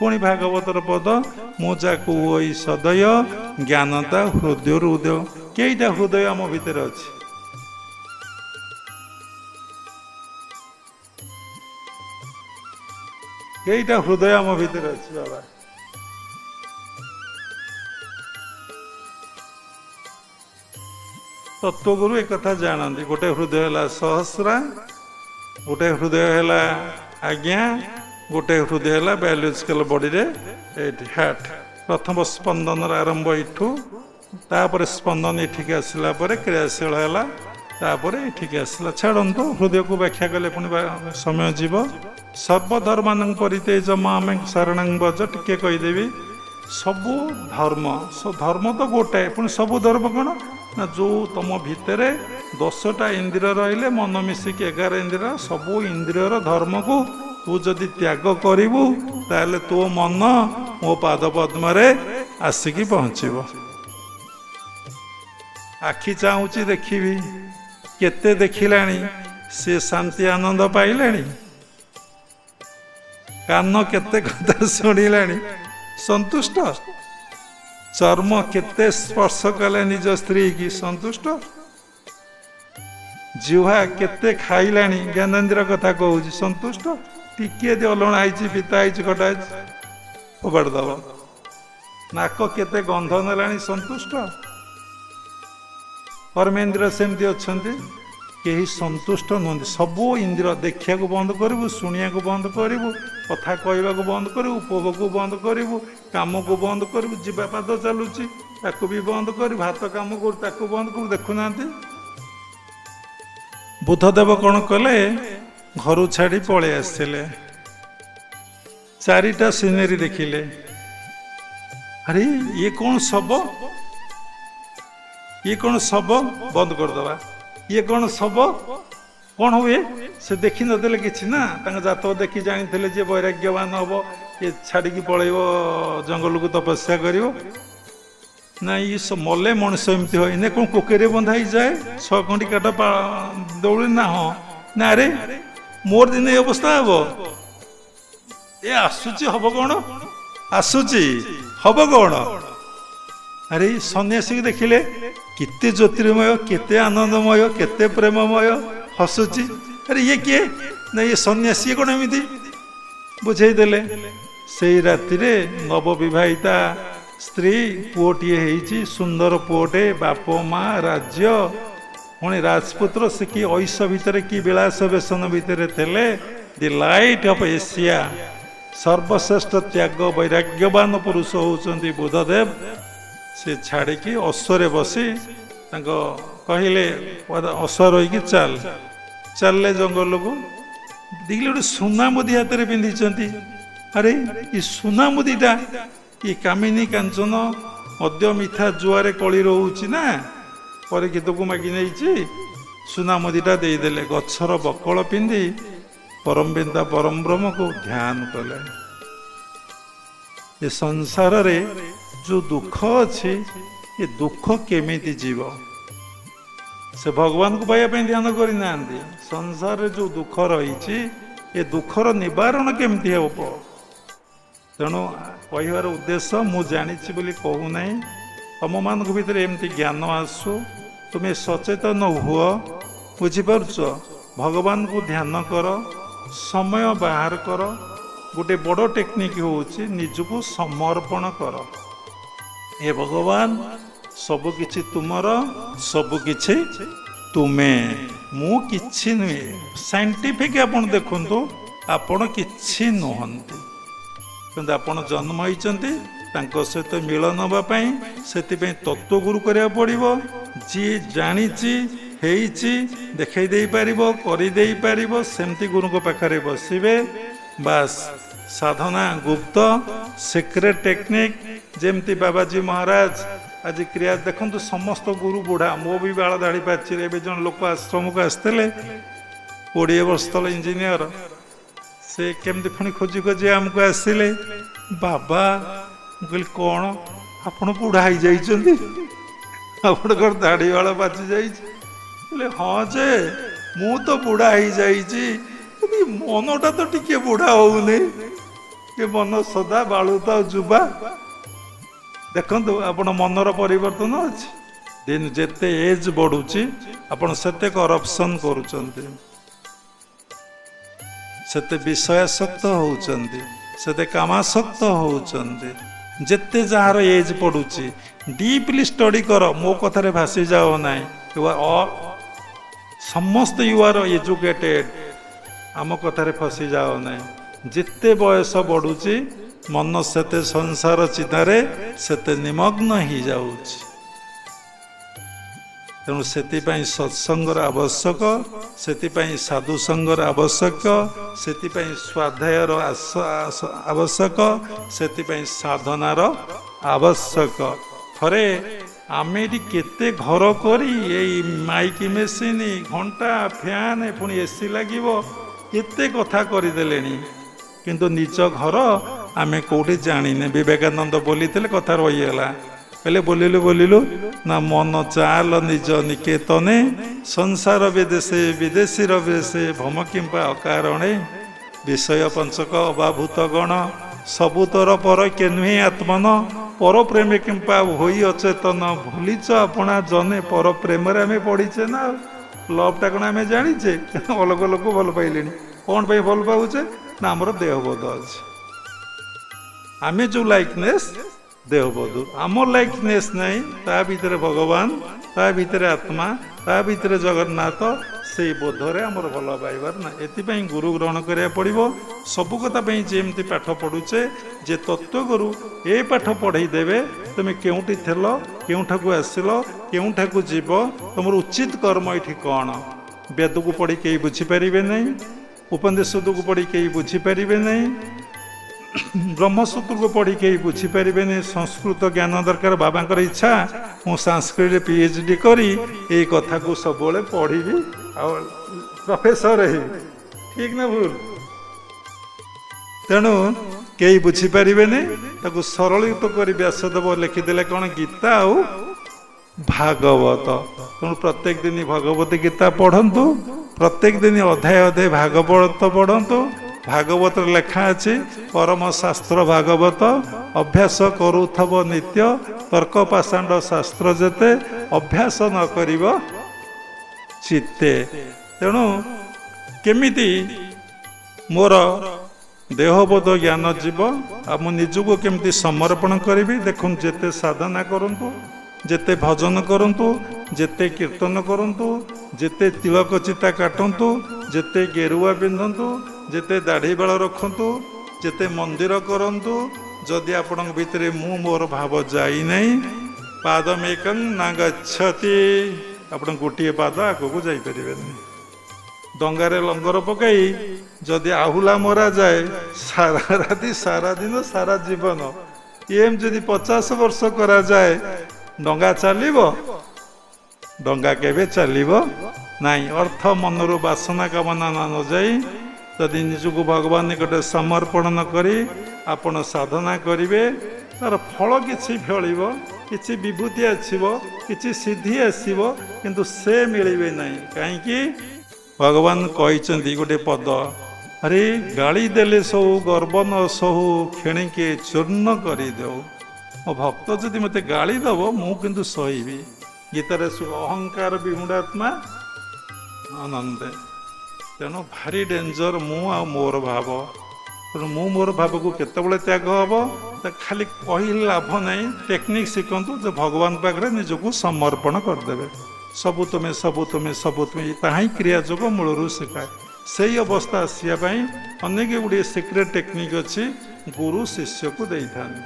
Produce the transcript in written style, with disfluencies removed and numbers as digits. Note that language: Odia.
पुणी भागवतर पद मुजाकु ओई सदय ज्ञानता हृदय उदय केईटा हृदय आम भितर अच्छी केईटा हृदय आम भितर अच्छी बाबा तत्वगुरु एक कथा जानती गोटे हृदय है सहस्रा गोटे हृदय है आज्ञा गोटे हृदय है बायोलोजिकल बॉडी रे हार्ट प्रथम स्पंदन आरंभ इठू तापर स्पंदन एठिक आसला क्रियाशील है तापर एठिक आसला छाड़ू हृदय को व्याख्या कले पुणी समय जीव सर्वधर्मान परितेज मामे शरण बज टिके कहीदेवी सबू धर्म धर्म तो गोटाए पुणी सबू धर्म कौन ना जो तुम भितर 10टा इंद्रिय रहिले मन मिसिक 11 इंद्रिय सबू इंद्रियर धर्म को तू जदि त्याग करू ताले तो मन मो पाद पद्म आसिक पहुँचब आखि चाहूची देखी केते देखिलानी से शांति आनंद पाइलानी कान केते कथा शुणिलानी संतुष्ट चर्म केते स्पर्श कले निज स्त्री की संतुष्ट जिह्वा केते खाइलानी ज्ञानेन्द्र कथा कहूँ संतुष्ट टिके अलणा है पिता है कटा फोपाड़ दब नाक केते गंध नेलानी संतुष्ट कर्मेन्द्र सेमती अच्छा कहीं संतुष्ट नुहति सबू इंद्र देखा बंद करूँ शुणा बंद करूँ कथा कहवा बंद करूँ उपभोग को बंद करूँ कम को बंद करूँ जीवा पाद चलुची ताकू भी बंद कर भात कम करूँ बंद करूँ देखुना बुद्धदेव कौन कले घर छाड़ी पलि आसते 4टा सिनेरी देखिले अरे ये कौन शब बंद करदे ये कौन शब कौन हुए से देखी नदेले कि ना जातक देखी जानी जे वैराग्यवान हम ये छाड़ी पलैब जंगल को तपस्या कर ना ये मले मनुष्य एमती हो इन्हें कौन कोकेरे बंधा जाए 6 खंडी काट दौड़ी ना हाँ ना अरे मोर दिन ये अवस्था हम ये आसूची हम कौन आसूची हम कौन अरे सन्यासी देखिले केते ज्योतिर्मय केते आनंदमय केते प्रेममय हसुची अरे ये किए ना ये सन्यासी कौन एमती बुझेदेले से राति नवविवाहिता स्त्री पुओटे होती सुंदर पुओटे बाप माँ राज्य पुणी राजपुत्र से कि ऐश भितर कि विलास व्यसन भितर थे दि लाइट ऑफ एशिया सर्वश्रेष्ठ त्याग वैराग्यवान पुरुष होउचंती बुद्धदेव से छाड़ी अश्वरे बसी कहले अश्व रही चल चलले जंगल को देखिले गोटे सुना मुदी हाथ में पिंधि अरे ये सुना मुदीटा ये कामिनी कांचन मद्य मिठा जुआरे कली रोची ना पर गीत को मागि नहीं सुना मुदीटा देदेले गछर बकल पिंधि परमबिंदा परम ब्रह्म को ध्यान कले ये संसार रे जो दुख अच्छे ये दुख केमिति जीव से भगवान को पाइबा ध्यान करना संसार रे जो दुख रही ये दुखर निवारण केमती हम तेणु कहबार उद्देश्य मु जानी कहूना तुम मान भर एमती ज्ञान आसु तुम्हें सचेतन हुआ बुझीपार भगवान को ध्यान कर समय बाहर कर गोटे बड़ टेक्निक होची निजको समर्पण कर हे भगवान सबकिछि तुमर सबकिछि तुम्हें मु किछि नुहे साइंटिफिक आपण देखंतु आपण किछि नुहंती किंतु आपण जन्म होइचंती तांको सहित मिलन होबापई सेति तत्वगुरु करिया पड़िबो जी जानिची हेइची देखै देई पारिबो करि देई पारिबो सेमती गुरु को पाखरे बसिबे बास साधना गुप्त सिक्रेट टेक्निक जेमती बाबाजी महाराज आज क्रिया देखु समस्त गुरु बुढ़ा मो भी बाल दाढ़ी पाची जन लोक आश्रम को आसते 20 वर्ष तले इंजीनियर से केमती पुणी खोजी खोजी आमको आसिले बाबा कहली कौन आपण बुढ़ा हो जाइए आपणकर दाढ़ी बाल पाची जाइए हाँ जे मु तो बुढ़ा हो जाइए मनटा तो टिके बुढ़ा होने ଏ ମନ ସଦା ବାଳୁତ ଆଉ ଯୁବା। ଦେଖନ୍ତୁ ଆପଣ ମନର ପରିବର୍ତ୍ତନ ଅଛି। ଦିନ ଯେତେ ଏଜ୍ ବଢୁଛି ଆପଣ ସେତେ କରପସନ କରୁଛନ୍ତି, ସେତେ ବିଷୟାସକ୍ତ ହଉଛନ୍ତି, ସେତେ କାମାସକ୍ତ ହଉଛନ୍ତି। ଯେତେ ଯାହାର ଏଜ୍ ପଡୁଛି ଡିପଲି ଷ୍ଟଡି କର, ମୋ କଥାରେ ଭାସି ଯାଅ ନାହିଁ। ସମସ୍ତେ ୟୁ ଆର୍ ଏଜୁକେଟେଡ, ଆମ କଥାରେ ଫସି ଯାଅ ନାହିଁ। ଯେତେ ବୟସ ବଢୁଛି ମନ ସେତେ ସଂସାର ଚିନ୍ତାରେ ସେତେ ନିମଗ୍ନ ହେଇଯାଉଛି। ତେଣୁ ସେଥିପାଇଁ ସତ୍ସଙ୍ଗର ଆବଶ୍ୟକ, ସେଥିପାଇଁ ସାଧୁସଙ୍ଗର ଆବଶ୍ୟକ, ସେଥିପାଇଁ ସ୍ୱାଧ୍ୟାୟର ଆବଶ୍ୟକ, ସେଥିପାଇଁ ସାଧନାର ଆବଶ୍ୟକ। ଥରେ ଆମେ ଏଠି କେତେ ଘର କରି ଏଇ ମାଇକି ମେସିନ, ଘଣ୍ଟା, ଫ୍ୟାନ, ପୁଣି ଏସି ଲାଗିବ, କେତେ କଥା କରିଦେଲେଣି, କିନ୍ତୁ ନିଜ ଘର ଆମେ କୋଉଠି ଜାଣିନେ। ବିବେକାନନ୍ଦ ବୋଲିଥିଲେ, କଥା ରହିଗଲା। କହିଲେ ବୋଲିଲୁ ନା ମନ ଚାଲ ନିଜ ନିକେତନେ, ସଂସାର ବିଦେଶେ ବିଦେଶୀର ବେଶେ, ଭମ କିମ୍ବା ଅକାରଣେ, ବିଷୟ ପଞ୍ଚକ ଅବାଭୂତ ଗଣ, ସବୁ ତୋର ପର କେନୁହିଁ ଆତ୍ମନ, ପର ପ୍ରେମେ କିମ୍ବା ହୋଇ ଅଚେତନ, ଭୁଲିଛ ଆପଣା ଜନେ, ପର ପ୍ରେମରେ ଆମେ ପଢିଛେ ନା। ଲଭଟା କଣ ଆମେ ଜାଣିଛେ? ଅଲଗା ଲୋକ ଭଲ ପାଇଲେଣି, କଣ ପାଇଁ ଭଲ ପାଉଛେ ନା ଆମର ଦେହବୋଧ ଅଛି। ଆମେ ଯୋଉ ଲାଇକନେସ୍ ଦେହବୋଧ, ଆମ ଲାଇକନେସ୍ ନାହିଁ, ତା ଭିତରେ ଭଗବାନ, ତା ଭିତରେ ଆତ୍ମା, ତା ଭିତରେ ଜଗନ୍ନାଥ, ସେଇ ବୋଧରେ ଆମର ଭଲ ପାଇବାର ନାହିଁ। ଏଥିପାଇଁ ଗୁରୁ ଗ୍ରହଣ କରିବାକୁ ପଡ଼ିବ। ସବୁ କଥା ପାଇଁ ଯେମିତି ପାଠ ପଢୁଛେ, ଯେ ତତ୍ତ୍ୱଗୁରୁ ଏ ପାଠ ପଢ଼େଇ ଦେବେ, ତୁମେ କେଉଁଠି ଥିଲ, କେଉଁଠାକୁ ଆସିଲ, କେଉଁଠାକୁ ଯିବ, ତୁମର ଉଚିତ କର୍ମ ଏଠି କ'ଣ। ବେଦକୁ ପଢ଼ି କେହି ବୁଝିପାରିବେ ନାହିଁ, ଉପନିଷଦକୁ ପଢ଼ି କେହି ବୁଝିପାରିବେ ନାହିଁ, ବ୍ରହ୍ମସୂତ୍ରକୁ ପଢ଼ି କେହି ବୁଝିପାରିବେନି। ସଂସ୍କୃତ ଜ୍ଞାନ ଦରକାର। ବାବାଙ୍କର ଇଚ୍ଛା ମୁଁ ସାଂସ୍କ୍ରିଟରେ PhD କରି ଏଇ କଥାକୁ ସବୁବେଳେ ପଢ଼ିବି ଆଉ ପ୍ରଫେସର ହେବି। ଠିକ ନା ଭୁଲ? ତେଣୁ କେହି ବୁଝିପାରିବେନି। ତାକୁ ସରଳୀକୃତ କରି ବ୍ୟାସଦେବ ଲେଖିଦେଲେ କ'ଣ, ଗୀତା ଆଉ ଭାଗବତ। ତେଣୁ ପ୍ରତ୍ୟେକ ଦିନ ଭଗବତ ଗୀତା ପଢ଼ନ୍ତୁ, ପ୍ରତ୍ୟେକ ଦିନ ଅଧ୍ୟାୟ ଭାଗବତ ପଢ଼ନ୍ତୁ। ଭାଗବତରେ ଲେଖା ଅଛି, ପରମ ଶାସ୍ତ୍ର ଭାଗବତ, ଅଭ୍ୟାସ କରୁଥବ ନିତ୍ୟ, ତର୍କ ପାଷାଣ୍ଡ ଶାସ୍ତ୍ର ଯେତେ, ଅଭ୍ୟାସ ନ କରିବ ଚିତ୍ତେ। ତେଣୁ କେମିତି ମୋର ଦେହବୋଧ ଜ୍ଞାନ ଯିବ ଆଉ ମୁଁ ନିଜକୁ କେମିତି ସମର୍ପଣ କରିବି? ଦେଖନ୍ତୁ, ଯେତେ ସାଧନା କରନ୍ତୁ, ଯେତେ ଭଜନ କରନ୍ତୁ, ଯେତେ କୀର୍ତ୍ତନ କରନ୍ତୁ, ଯେତେ ତିଳକ ଚିତା କାଟନ୍ତୁ, ଯେତେ ଗେରୁଆ ପିନ୍ଧନ୍ତୁ, ଯେତେ ଦାଢ଼ି ବାଳ ରଖନ୍ତୁ, ଯେତେ ମନ୍ଦିର କରନ୍ତୁ, ଯଦି ଆପଣଙ୍କ ଭିତରେ ମୁଁ ମୋର ଭାବ ଯାଇନାହିଁ, ପାଦମେକଂ ନା ଗଚ୍ଛତି, ଆପଣ ଗୋଟିଏ ପାଦ ଆଗକୁ ଯାଇପାରିବେନି। ଡଙ୍ଗାରେ ଲଙ୍ଗର ପକାଇ ଯଦି ଆହୁଲା ମରା ଯାଏ, ସାରା ରାତି, ସାରା ଦିନ, ସାରା ଜୀବନ, ଏମ୍ ଯଦି 50 ବର୍ଷ କରାଯାଏ, ଡଙ୍ଗା ଚାଲିବ? ଡଙ୍ଗା କେବେ ଚାଲିବ ନାହିଁ। ଅର୍ଥ ମନରୁ ବାସନା କାମନା ନ ଯାଇ ଯଦି ନିଜକୁ ଭଗବାନ ନିକଟରେ ସମର୍ପଣ ନ କରି ଆପଣ ସାଧନା କରିବେ, ତାର ଫଳ କିଛି ଫଳିବ, କିଛି ବିଭୂତି ଆସିବ, କିଛି ସିଦ୍ଧି ଆସିବ, କିନ୍ତୁ ସେ ମିଳିବେ ନାହିଁ। କାହିଁକି? ଭଗବାନ କହିଛନ୍ତି ଗୋଟେ ପଦ, ଆରେ ଗାଳି ଦେଲେ ସହୁ ଗର୍ବ ନ ସହୁ, କ୍ଷଣିକେ ଚୂର୍ଣ୍ଣ କରିଦେଉ। ମୋ ଭକ୍ତ ଯଦି ମୋତେ ଗାଳି ଦବ, ମୁଁ କିନ୍ତୁ ସହିବି। ଗୀତାରେ ଅହଙ୍କାର ବିମୂଢ଼ାତ୍ମା ଆନନ୍ଦେ। ତେଣୁ ଭାରି ଡେଞ୍ଜର ମୁଁ ଆଉ ମୋର ଭାବ। ତେଣୁ ମୁଁ ମୋର ଭାବକୁ କେତେବେଳେ ତ୍ୟାଗ ହବ? ଖାଲି କହିଲେ ଲାଭ ନାହିଁ। ଟେକ୍ନିକ୍ ଶିଖନ୍ତୁ, ଯେ ଭଗବାନ ପାଖରେ ନିଜକୁ ସମର୍ପଣ କରିଦେବେ। ସବୁ ତୁମେ, ସବୁ ତୁମେ, ସବୁ ତୁମେ, ତାହା ହିଁ କ୍ରିୟା ଯୋଗ ମୂଳରୁ ଶିଖାଏ। ସେଇ ଅବସ୍ଥା ଆସିବା ପାଇଁ ଅନେକ ଗୁଡ଼ିଏ ସିକ୍ରେଟ୍ ଟେକ୍ନିକ୍ ଅଛି, ଗୁରୁ ଶିଷ୍ୟକୁ ଦେଇଥାନ୍ତି।